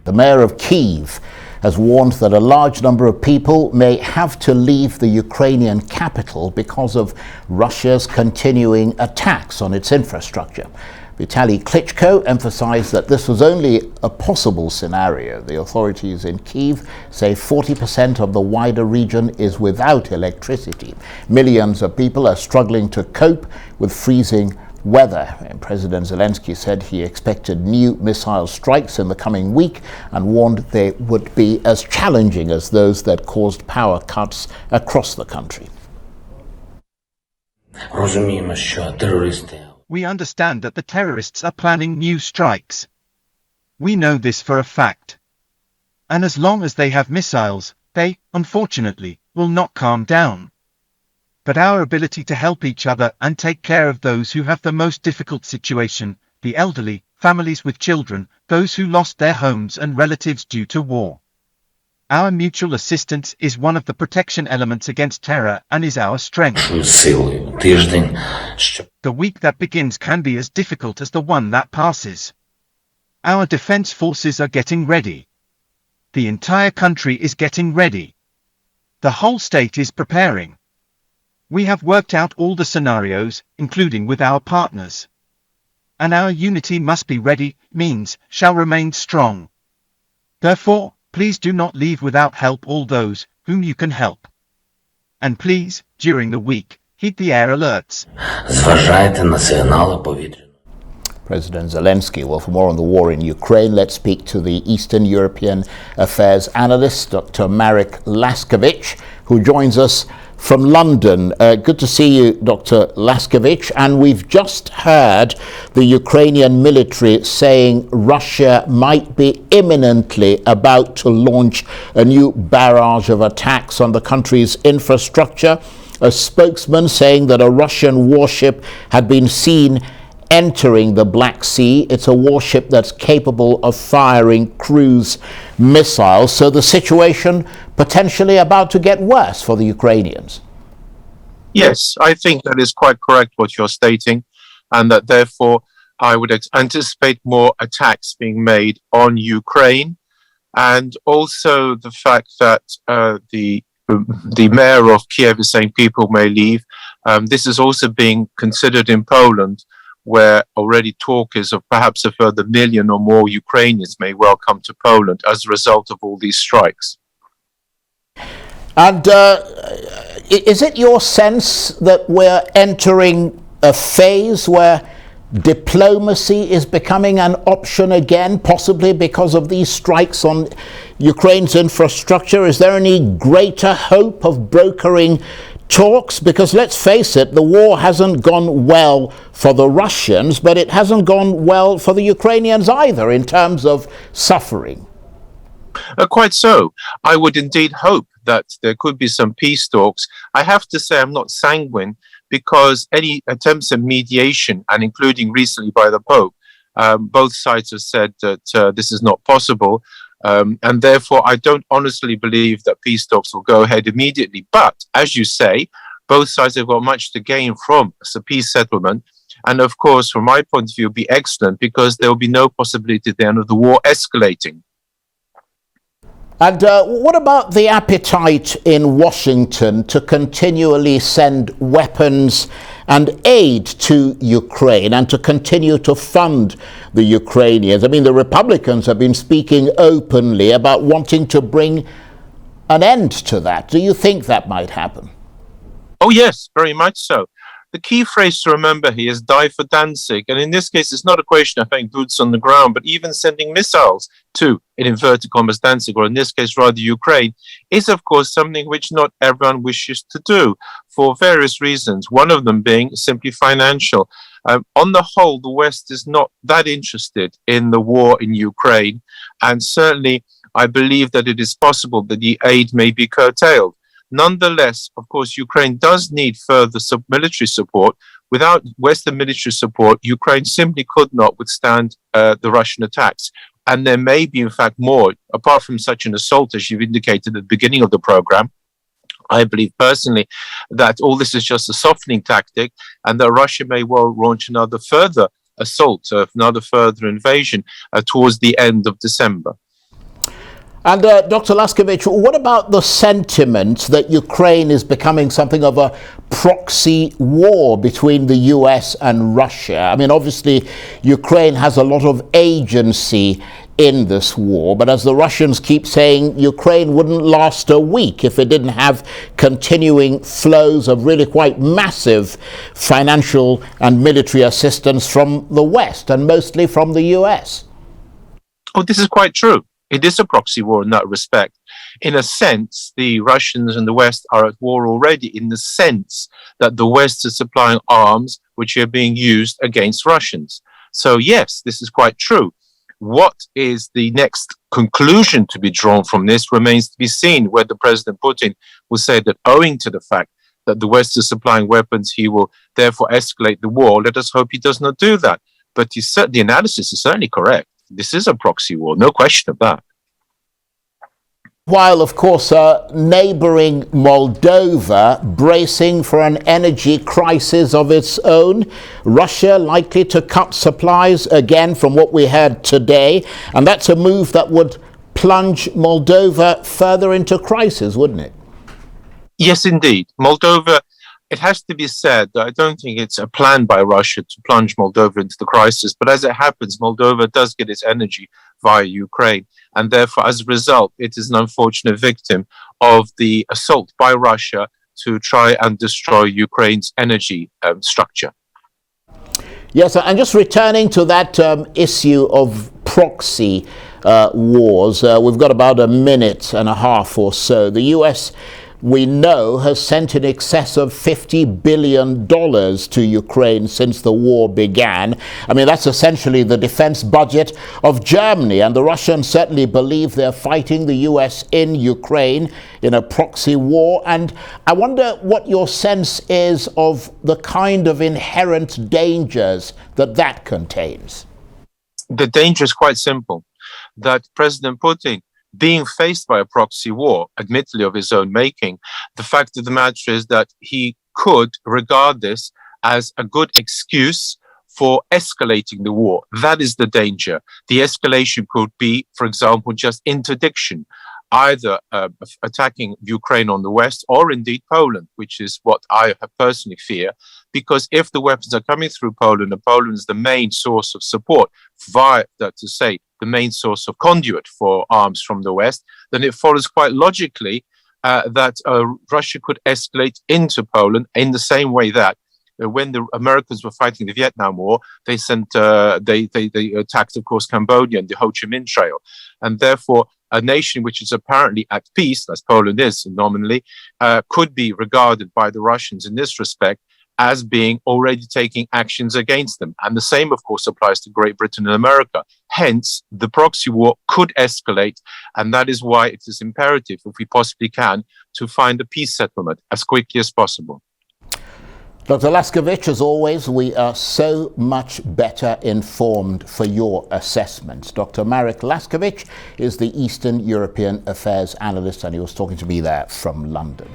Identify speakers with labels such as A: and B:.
A: The mayor of Kyiv has warned that a large number of people may have to leave the Ukrainian capital because of Russia's continuing attacks on its infrastructure. Vitaly Klitschko emphasized that this was only a possible scenario. The authorities in Kyiv say 40% of the wider region is without electricity. Millions of people are struggling to cope with freezing weather. And President Zelensky said he expected new missile strikes in the coming week and warned they would be as challenging as those that caused power cuts across the country.
B: We understand that the terrorists are planning new strikes. We know this for a fact. And as long as they have missiles, they, unfortunately, will not calm down. But our ability to help each other and take care of those who have the most difficult situation, the elderly, families with children, those who lost their homes and relatives due to war. Our mutual assistance is one of the protection elements against terror and is our strength. The week that begins can be as difficult as the one that passes. Our defense forces are getting ready. The entire country is getting ready. The whole state is preparing. We have worked out all the scenarios, including with our partners. And our unity must be ready, means, shall remain strong. Therefore, please do not leave without help all those whom you can help. And please, during the week, heed the air alerts.
A: President Zelensky. Well, for more on the war in Ukraine, let's speak to the Eastern European Affairs analyst, Dr. Marek Laskiewicz, who joins us from London. Good to see you, Dr. Laskiewicz. And we've just heard the Ukrainian military saying Russia might be imminently about to launch a new barrage of attacks on the country's infrastructure. A spokesman saying that a Russian warship had been seen entering the Black Sea. It's a warship that's capable of firing cruise missiles. So the situation potentially about to get worse for the Ukrainians.
C: Yes, I think that is quite correct what you're stating, and that therefore I would anticipate more attacks being made on Ukraine, and also the fact that the mayor of Kiev is saying people may leave. This is also being considered in Poland, where already talk is of perhaps a further million or more Ukrainians may well come to Poland as a result of all these strikes.
A: And is it your sense that we're entering a phase where diplomacy is becoming an option again, possibly because of these strikes on Ukraine's infrastructure? Is there any greater hope of brokering talks? Because let's face it, the war hasn't gone well for the Russians, but it hasn't gone well for the Ukrainians either in terms of suffering.
C: Quite so. I would indeed hope that there could be some peace talks. I have to say I'm not sanguine, because any attempts at mediation, and including recently by the Pope, both sides have said that this is not possible. And therefore, I don't honestly believe that peace talks will go ahead immediately. But, as you say, both sides have got much to gain from a peace settlement. And of course, from my point of view, it will be excellent, because there will be no possibility then of the war escalating.
A: And what about the appetite in Washington to continually send weapons and aid to Ukraine and to continue to fund the Ukrainians? I mean, the Republicans have been speaking openly about wanting to bring an end to that. Do you think that might happen?
C: Oh, yes, very much so. The key phrase to remember here is die for Danzig. And in this case, it's not a question of having boots on the ground, but even sending missiles to, in inverted commas, Danzig, or in this case, rather Ukraine, is, of course, something which not everyone wishes to do for various reasons, one of them being simply financial. On the whole, the West is not that interested in the war in Ukraine. And certainly, I believe that it is possible that the aid may be curtailed. Nonetheless, of course, Ukraine does need further military support. Without Western military support, Ukraine simply could not withstand the Russian attacks. And there may be, in fact, more, apart from such an assault, as you've indicated at the beginning of the program. I believe personally that all this is just a softening tactic, and that Russia may well launch another further assault, another further invasion towards the end of December.
A: And Dr. Laskiewicz, what about the sentiment that Ukraine is becoming something of a proxy war between the US and Russia? I mean, obviously, Ukraine has a lot of agency in this war, but as the Russians keep saying, Ukraine wouldn't last a week if it didn't have continuing flows of really quite massive financial and military assistance from the West, and mostly from the US.
C: Oh, this is quite true. It is a proxy war in that respect. In a sense, the Russians and the West are at war already, in the sense that the West is supplying arms which are being used against Russians. So yes, this is quite true. What is the next conclusion to be drawn from this remains to be seen, whether President Putin will say that owing to the fact that the West is supplying weapons, he will therefore escalate the war. Let us hope he does not do that. But the analysis is certainly correct. This is a proxy war, no question of that.
A: While, of course, neighbouring Moldova bracing for an energy crisis of its own, Russia likely to cut supplies again from what we heard today, and that's a move that would plunge Moldova further into crisis, wouldn't it?
C: Yes, indeed. Moldova, it has to be said that I don't think it's a plan by Russia to plunge Moldova into the crisis, but as it happens, Moldova does get its energy via Ukraine, and therefore, as a result, it is an unfortunate victim of the assault by Russia to try and destroy Ukraine's energy structure.
A: Yes, and just returning to that issue of proxy wars, we've got about a minute and a half or so. The US, we know, has sent in excess of $50 billion to Ukraine since the war began. I mean, that's essentially the defense budget of Germany, and the Russians certainly believe they're fighting the US in Ukraine in a proxy war. And I wonder what your sense is of the kind of inherent dangers that contains.
C: The danger is quite simple, that President Putin, being faced by a proxy war, admittedly of his own making, the fact of the matter is that he could regard this as a good excuse for escalating the war. That is the danger. The escalation could be, for example, just interdiction, either attacking Ukraine on the west or indeed Poland, which is what I personally fear, because if the weapons are coming through Poland, and Poland is the main source of support via, that to say, the main source of conduit for arms from the West, then it follows quite logically that Russia could escalate into Poland in the same way that when the Americans were fighting the Vietnam War, they attacked, of course, Cambodia and the Ho Chi Minh Trail. And therefore, a nation which is apparently at peace, as Poland is nominally, could be regarded by the Russians in this respect as being already taking actions against them. And the same, of course, applies to Great Britain and America. Hence, the proxy war could escalate, and that is why it is imperative, if we possibly can, to find a peace settlement as quickly as possible.
A: Dr. Laskiewicz, as always, we are so much better informed for your assessments. Dr. Marek Laskiewicz is the Eastern European Affairs Analyst, and he was talking to me there from London.